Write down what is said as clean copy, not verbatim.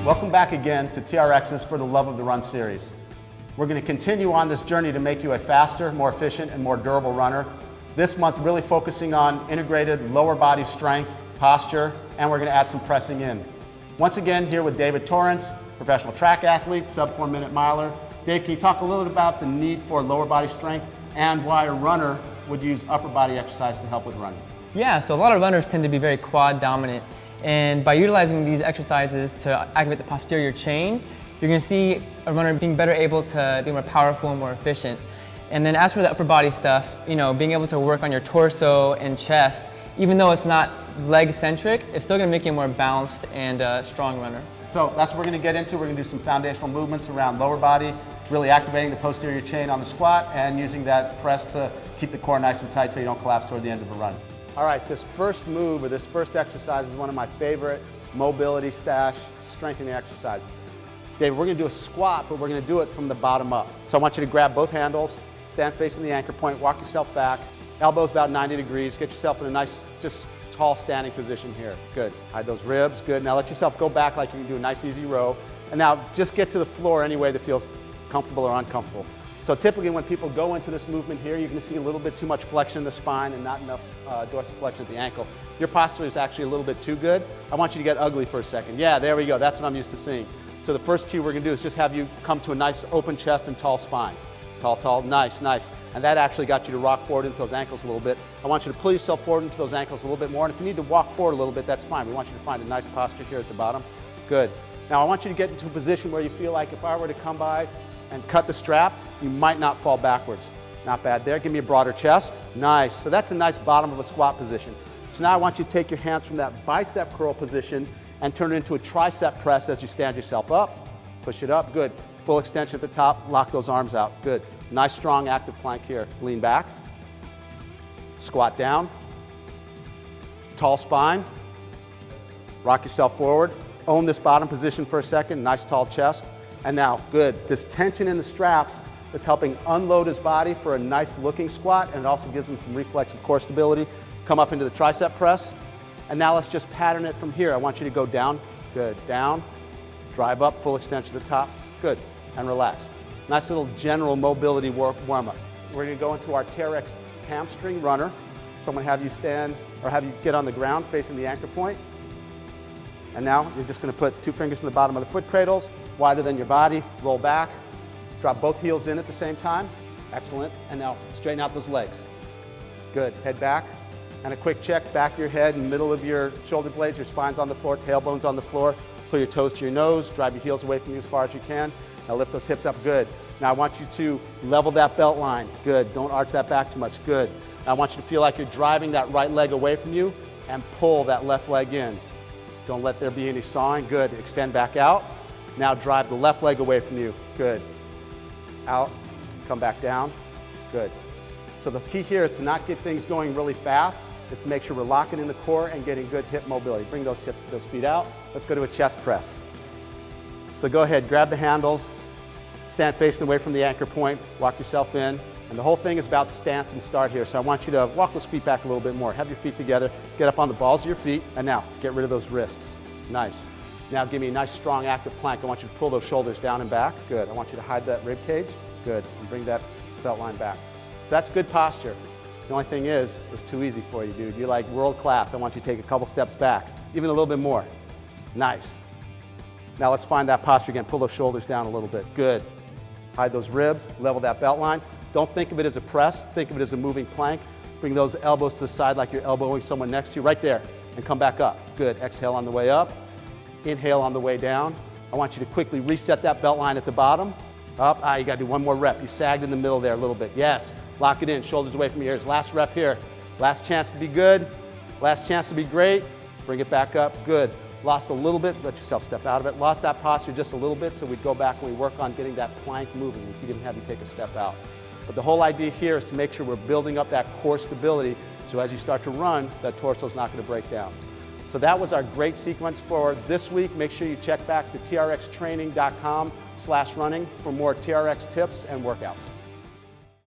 Welcome back again to TRX's For the Love of the Run series. We're going to continue on this journey to make you a faster, more efficient, and more durable runner. This month really focusing on integrated lower body strength, posture, and we're going to add some pressing in. Once again, here with David Torrance, professional track athlete, sub 4 minute miler. Dave, can you talk a little bit about the need for lower body strength and why a runner would use upper body exercise to help with running? Yeah, so a lot of runners tend to be very quad dominant, and by utilizing these exercises to activate the posterior chain, you're going to see a runner being better able to be more powerful and more efficient. And then as for the upper body stuff, being able to work on your torso and chest, even though it's not leg centric, it's still going to make you a more balanced and strong runner. So that's what we're going to get into. We're going to do some foundational movements around lower body, really activating the posterior chain on the squat and using that press to keep the core nice and tight so you don't collapse toward the end of a run. All right, this first move or this first exercise is one of my favorite mobility strengthening exercises. Dave, we're going to do a squat, but we're going to do it from the bottom up. So I want you to grab both handles, stand facing the anchor point, walk yourself back, elbows about 90 degrees, get yourself in a nice, just tall standing position here. Good. Hide those ribs. Good. Now let yourself go back like you can do a nice easy row. And now just get to the floor any way that feels comfortable or uncomfortable. So typically when people go into this movement here, you're going to see a little bit too much flexion in the spine and not enough dorsiflexion at the ankle. Your posture is actually a little bit too good. I want you to get ugly for a second. Yeah, there we go. That's what I'm used to seeing. So the first cue we're going to do is just have you come to a nice open chest and tall spine. Tall, tall, nice, nice. And that actually got you to rock forward into those ankles a little bit. I want you to pull yourself forward into those ankles a little bit more. And if you need to walk forward a little bit, that's fine. We want you to find a nice posture here at the bottom. Good. Now I want you to get into a position where you feel like if I were to come by and cut the strap, you might not fall backwards. Not bad there. Give me a broader chest. Nice. So that's a nice bottom of a squat position. So now I want you to take your hands from that bicep curl position and turn it into a tricep press as you stand yourself up. Push it up. Good. Full extension at the top. Lock those arms out. Good. Nice, strong, active plank here. Lean back. Squat down. Tall spine. Rock yourself forward. Own this bottom position for a second. Nice, tall chest. And now, good. This tension in the straps is helping unload his body for a nice looking squat, and it also gives him some reflexive core stability. Come up into the tricep press. And now let's just pattern it from here. I want you to go down. Good. Down. Drive up. Full extension to the top. Good. And relax. Nice little general mobility warm-up. We're going to go into our TRX hamstring runner. So I'm going to have you stand, or have you get on the ground facing the anchor point. And now you're just going to put 2 fingers in the bottom of the foot cradles, wider than your body, roll back, drop both heels in at the same time. Excellent. And now straighten out those legs. Good. Head back. And a quick check, back of your head, in the middle of your shoulder blades, your spine's on the floor, tailbone's on the floor. Pull your toes to your nose, drive your heels away from you as far as you can. Now lift those hips up. Good. Now I want you to level that belt line. Good. Don't arch that back too much. Good. Now I want you to feel like you're driving that right leg away from you and pull that left leg in. Don't let there be any sawing. Good. Extend back out. Now drive the left leg away from you. Good. Out. Come back down. Good. So the key here is to not get things going really fast. Is to make sure we're locking in the core and getting good hip mobility. Bring those feet out. Let's go to a chest press. So go ahead, grab the handles, stand facing away from the anchor point, walk yourself in. And the whole thing is about stance and start here. So I want you to walk those feet back a little bit more. Have your feet together. Get up on the balls of your feet. And now, get rid of those wrists. Nice. Now give me a nice, strong, active plank. I want you to pull those shoulders down and back. Good. I want you to hide that rib cage. Good. And bring that belt line back. So that's good posture. The only thing is, it's too easy for you, dude. You're like world class. I want you to take a couple steps back, even a little bit more. Nice. Now let's find that posture again. Pull those shoulders down a little bit. Good. Hide those ribs, level that belt line. Don't think of it as a press. Think of it as a moving plank. Bring those elbows to the side like you're elbowing someone next to you, right there, and come back up. Good. Exhale on the way up. Inhale on the way down. I want you to quickly reset that belt line at the bottom. Up. You got to do one more rep. You sagged in the middle there a little bit. Yes. Lock it in. Shoulders away from your ears. Last rep here. Last chance to be good. Last chance to be great. Bring it back up. Good. Lost a little bit. Let yourself step out of it. Lost that posture just a little bit, so we'd go back and we work on getting that plank moving. We could even have you take a step out. But the whole idea here is to make sure we're building up that core stability, so as you start to run, that torso is not going to break down. So that was our great sequence for this week. Make sure you check back to trxtraining.com/running for more TRX tips and workouts.